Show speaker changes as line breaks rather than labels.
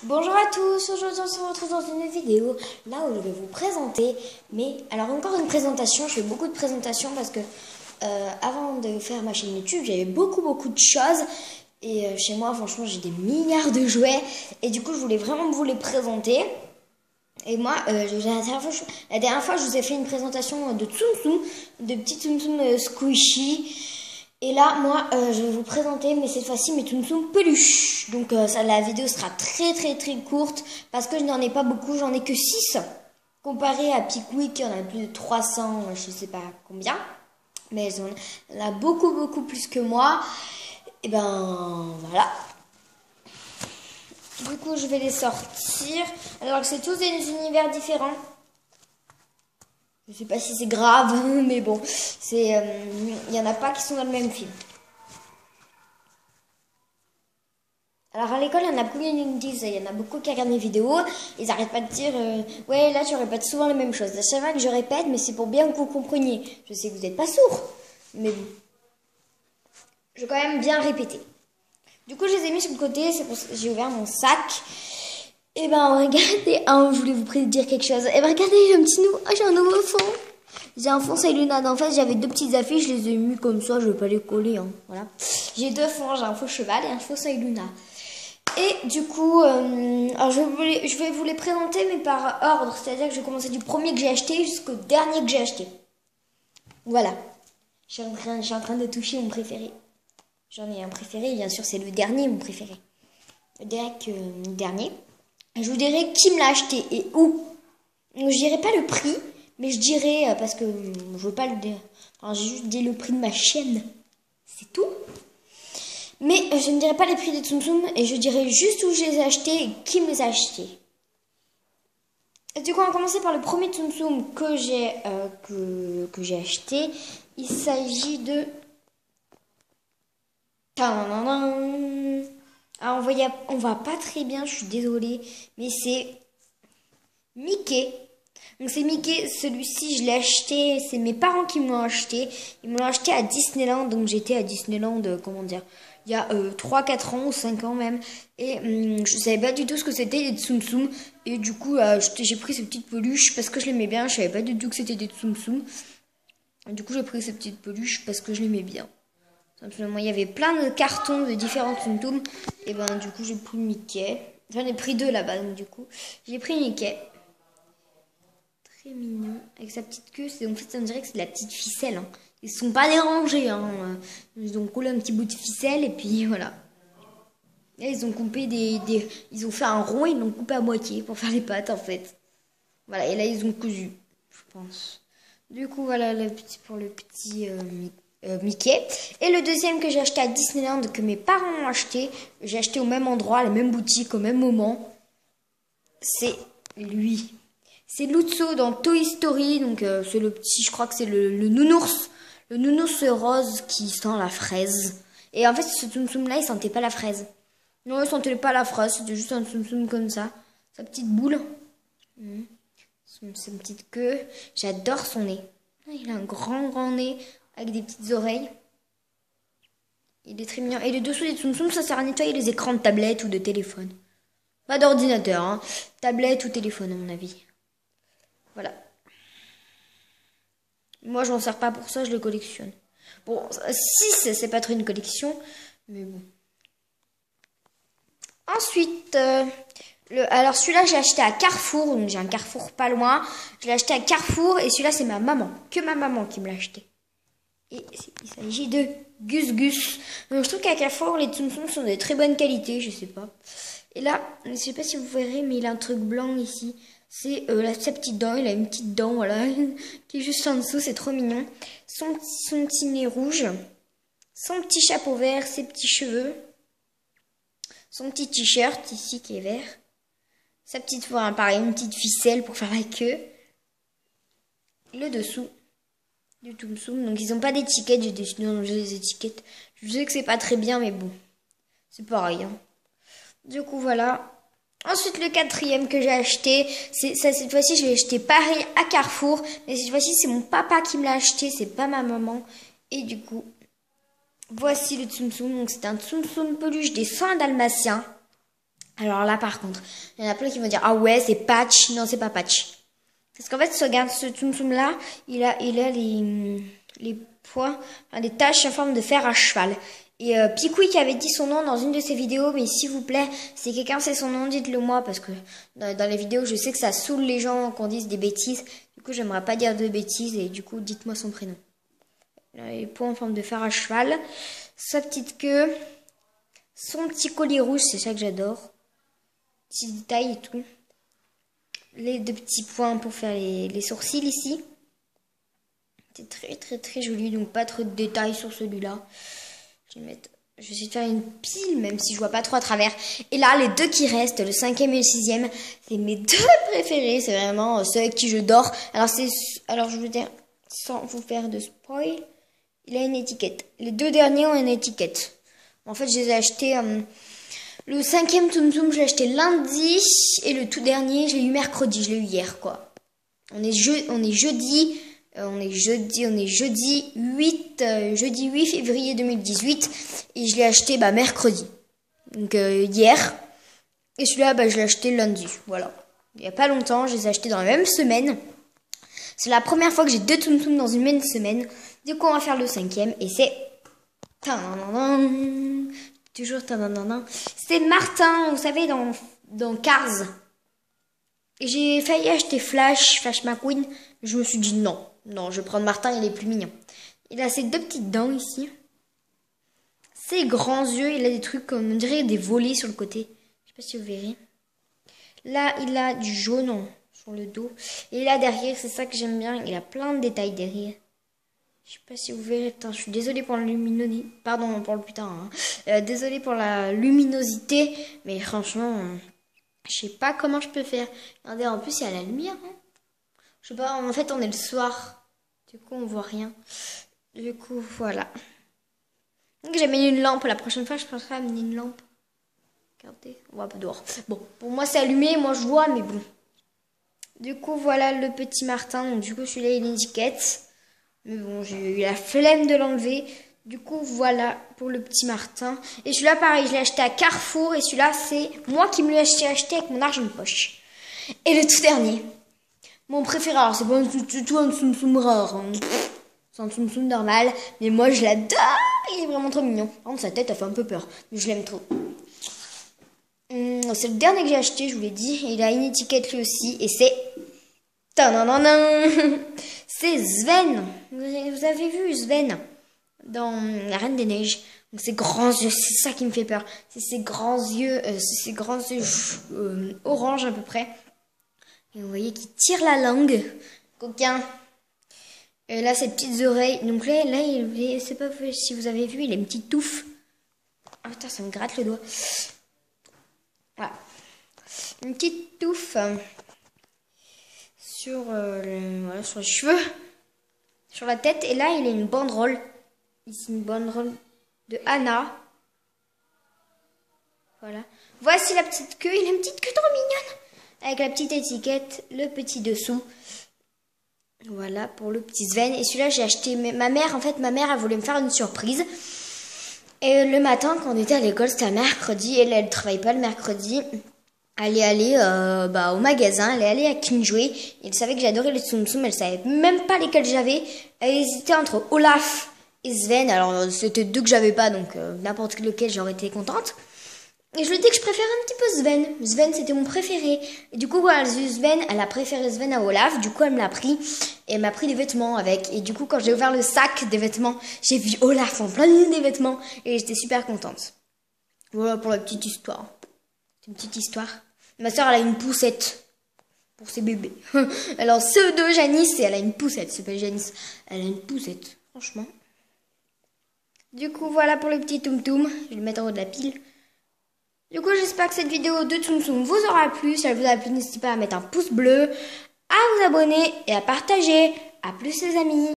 Bonjour à tous, aujourd'hui on se retrouve dans une vidéo là où je vais vous présenter, mais alors encore une présentation, je fais beaucoup de présentations parce que avant de faire ma chaîne YouTube j'avais beaucoup de choses et chez moi franchement j'ai des milliards de jouets et du coup je voulais vraiment vous les présenter. Et moi, la dernière fois, je vous ai fait une présentation de Tsum Tsum, de petits Tsum Tsum squishy. Et là, moi, je vais vous présenter, mais cette fois-ci, mes Tsum Tsum peluches. Donc, la vidéo sera très courte, parce que je n'en ai pas beaucoup, j'en ai que 6. Comparé à Pickwick, qui en a plus de 300, je sais pas combien. Mais elle en a beaucoup plus que moi. Et ben, voilà. Du coup, je vais les sortir. Alors que c'est tous des univers différents. Je sais pas si c'est grave, mais bon. Il y en a pas qui sont dans le même film. Alors à l'école, il y en a beaucoup qui nous disent, il y en a beaucoup qui regardent mes vidéos. Ils n'arrêtent pas de dire, ouais, là tu répètes souvent les mêmes choses. Là, c'est vrai que je répète, mais c'est pour bien que vous compreniez. Je sais que vous n'êtes pas sourds, mais bon. Je vais quand même bien répéter. Du coup, je les ai mis sur le côté, c'est pour ça que j'ai ouvert mon sac. Et ben, regardez, je voulais vous dire quelque chose. Et ben, regardez, j'ai un petit nouveau, j'ai un nouveau fond. J'ai un fond Sailor Moon. En fait, j'avais deux petites affiches, je les ai mis comme ça, je vais pas les coller, hein. Voilà. J'ai deux fonds, j'ai un faux cheval et un faux Sailor Moon. Et du coup, alors je vais vous les présenter, mais par ordre. C'est-à-dire que je vais commencer du premier que j'ai acheté jusqu'au dernier que j'ai acheté. Voilà. Je suis en train de toucher mon préféré. J'en ai un préféré, bien sûr, c'est le dernier, mon préféré. Le dernier. Je vous dirai qui me l'a acheté et où. Je dirai pas le prix, mais je dirai, parce que je veux pas le dire. Enfin, j'ai juste dit le prix de ma chaîne. C'est tout. Mais je ne dirai pas les prix des Tsum Tsum et je dirai juste où je les ai achetés et qui me les a achetés. Et du coup, on va commencer par le premier Tsum Tsum que j'ai acheté. Il s'agit de... Alors, on voit pas très bien, je suis désolée, mais c'est Mickey. Donc c'est Mickey, celui-ci je l'ai acheté, c'est mes parents qui me l'ont acheté. Ils me l'ont acheté à Disneyland, donc j'étais à Disneyland, comment dire, il y a 3-4 ans ou 5 ans même. Et je savais pas du tout ce que c'était les Tsum Tsum. Et du coup, j'ai pris ces petites peluches parce que je l'aimais bien, je savais pas du tout que c'était des Tsum Tsum. Du coup, j'ai pris ces petites peluches parce que je l'aimais bien. Simplement, il y avait plein de cartons de différents Tsum Tsum. Et ben, du coup, j'ai pris Mickey. J'en ai pris deux là-bas, donc du coup, j'ai pris Mickey. Très mignon, avec sa petite queue. En fait, on dirait que c'est de la petite ficelle. Hein. Ils ne sont pas dérangés. Hein. Ils ont collé un petit bout de ficelle et puis voilà. Là, ils ont coupé ils ont fait un rond et ils l'ont coupé à moitié pour faire les pattes, en fait. Voilà, et là, ils ont cousu, je pense. Du coup, voilà pour le petit... Mickey. Et le deuxième que j'ai acheté à Disneyland, que mes parents ont acheté, j'ai acheté au même endroit, à la même boutique, au même moment, c'est lui. C'est Lutzo dans Toy Story, donc c'est le petit, je crois que c'est le nounours rose qui sent la fraise. Et en fait, ce Tsum Tsum là, il sentait pas la fraise. Non, il sentait pas la fraise, c'était juste un Tsum Tsum comme ça. Sa petite boule. Sa petite queue. J'adore son nez. Il a un grand nez. Avec des petites oreilles. Il est très mignon. Et le dessous des Tsum Tsum, ça sert à nettoyer les écrans de tablette ou de téléphone. Pas d'ordinateur, hein. Tablette ou téléphone, à mon avis. Voilà. Moi, je m'en sers pas pour ça, je le collectionne. Bon, si, c'est pas trop une collection, mais bon. Ensuite, alors celui-là, j'ai acheté à Carrefour. Donc, j'ai un Carrefour pas loin. Je l'ai acheté à Carrefour et celui-là, c'est ma maman. Que ma maman qui me l'a acheté. Et il s'agit de Gus Gus. Donc je trouve qu'à Carrefour, les Tsum Tsum sont de très bonne qualité, je sais pas. Et là, je sais pas si vous verrez, mais il a un truc blanc ici. C'est sa petite dent, il a une petite dent, voilà, qui est juste en dessous, c'est trop mignon. Son petit nez rouge, son petit chapeau vert, ses petits cheveux, son petit t-shirt ici qui est vert. Sa petite, voilà, pareil, une petite ficelle pour faire la queue. Le dessous du Tsum Tsum. Donc ils n'ont pas d'étiquette, j'ai décidé d'enlever les étiquettes. Je sais que c'est pas très bien, mais bon, c'est pareil. Hein. Du coup, voilà. Ensuite, le quatrième que j'ai acheté, cette fois-ci, je l'ai acheté pareil à Carrefour. Mais cette fois-ci, c'est mon papa qui me l'a acheté, c'est pas ma maman. Et du coup, voici le Tsum Tsum. Donc c'est un Tsum Tsum peluche des soins dalmatiens. Alors là, par contre, il y en a plein qui vont dire, ah ouais, c'est Patch. Non, c'est pas Patch. Parce qu'en fait, regarde, ce Tsum Tsum là, il a les points, enfin, les taches en forme de fer à cheval. Et Picoui qui avait dit son nom dans une de ses vidéos, mais s'il vous plaît, si quelqu'un sait son nom, dites-le moi, parce que dans les vidéos, je sais que ça saoule les gens qu'on dise des bêtises. Du coup, j'aimerais pas dire de bêtises, et du coup, dites-moi son prénom. Les points en forme de fer à cheval, sa petite queue, son petit collier rouge, c'est ça que j'adore. Petit détail et tout. Les deux petits points pour faire les sourcils ici. C'est très très très joli, donc pas trop de détails sur celui-là. Je vais essayer de faire une pile, même si je vois pas trop à travers. Et là, les deux qui restent, le 5e et le 6e, c'est mes deux préférés. C'est vraiment ceux avec qui je dors. Alors je veux dire, sans vous faire de spoil, il a une étiquette. Les deux derniers ont une étiquette. En fait, je les ai achetés... le 5e Tsum Tsum, je l'ai acheté lundi. Et le tout dernier, je l'ai eu mercredi. Je l'ai eu hier, quoi. On est jeudi 8 février 2018. Et je l'ai acheté mercredi. Donc hier. Et celui-là, je l'ai acheté lundi. Voilà. Il n'y a pas longtemps, je les ai achetés dans la même semaine. C'est la première fois que j'ai deux Tsum Tsum dans une même semaine. Du coup, on va faire le 5e. Et c'est... Toujours c'est Martin, vous savez, dans Cars. Et j'ai failli acheter Flash McQueen. Mais je me suis dit non, je vais prendre Martin, il est plus mignon. Il a ses deux petites dents ici. Ses grands yeux, il a des trucs comme, on dirait des volets sur le côté. Je sais pas si vous verrez. Là, il a du jaune sur le dos. Et là, derrière, c'est ça que j'aime bien. Il a plein de détails derrière. Je sais pas si vous verrez. Putain, je suis désolée pour la luminosité. Pardon pour le putain. Désolée pour la luminosité. Mais franchement, je sais pas comment je peux faire. Regardez, en plus, il y a la lumière. Je sais pas, en fait, on est le soir. Du coup, on voit rien. Du coup, voilà. Donc, j'ai amené une lampe. La prochaine fois, je penserai à amener une lampe. Regardez, on voit un peu dehors. Bon, pour moi, c'est allumé. Moi, je vois, mais bon. Du coup, voilà le petit Martin. Donc, du coup, celui-là, il a une étiquette. Mais bon, j'ai eu la flemme de l'enlever. Du coup, voilà pour le petit Martin. Et celui-là, pareil, je l'ai acheté à Carrefour. Et celui-là, c'est moi qui me l'ai acheté avec mon argent de poche. Et le tout dernier, mon préféré. Alors, c'est pas du tout un Tsum Tsum rare. C'est un Tsum Tsum normal. Mais moi, je l'adore. Il est vraiment trop mignon. Par contre, sa tête, elle fait un peu peur. Mais je l'aime trop. C'est le dernier que j'ai acheté, je vous l'ai dit. Il a une étiquette lui aussi. Et c'est... C'est Sven. Vous avez vu Sven dans La Reine des Neiges. Donc ses grands yeux, c'est ça qui me fait peur. C'est ses grands yeux, orange à peu près. Et vous voyez qu'il tire la langue. Coquin. Et là, ses petites oreilles. Donc là, je sais pas si vous avez vu, il a une petite touffe. Ah putain, ça me gratte le doigt. Voilà. Une petite touffe. Sur les cheveux, sur la tête. Et là, il a une banderole. Ici, une banderole de Anna. Voilà. Voici la petite queue. Il a une petite queue trop mignonne. Avec la petite étiquette, le petit dessous. Voilà, pour le petit Sven. Et celui-là, j'ai acheté... Ma mère, elle voulait me faire une surprise. Et le matin, quand on était à l'école, c'était un mercredi. Elle ne travaille pas le mercredi. Elle est allée au magasin, elle est allée à Kinjue. Elle savait que j'adorais les Tsum Tsum, elle savait même pas lesquels j'avais. Elle hésitait entre Olaf et Sven. Alors c'était deux que j'avais pas, donc n'importe lequel j'aurais été contente. Et je lui ai dit que je préférais un petit peu Sven. Sven c'était mon préféré. Et du coup voilà, Sven, elle a préféré Sven à Olaf. Du coup elle me l'a pris. Et elle m'a pris des vêtements avec. Et du coup quand j'ai ouvert le sac des vêtements, j'ai vu Olaf en plein milieu des vêtements. Et j'étais super contente. Voilà pour la petite histoire. C'est une petite histoire. Ma soeur, elle a une poussette pour ses bébés. Alors, ceux de Janice, elle a une poussette. C'est pas Janice. Elle a une poussette, franchement. Du coup, voilà pour le petit Tsum Tsum. Je vais le mettre en haut de la pile. Du coup, j'espère que cette vidéo de Tsum Tsum vous aura plu. Si elle vous a plu, n'hésitez pas à mettre un pouce bleu, à vous abonner et à partager. À plus, les amis.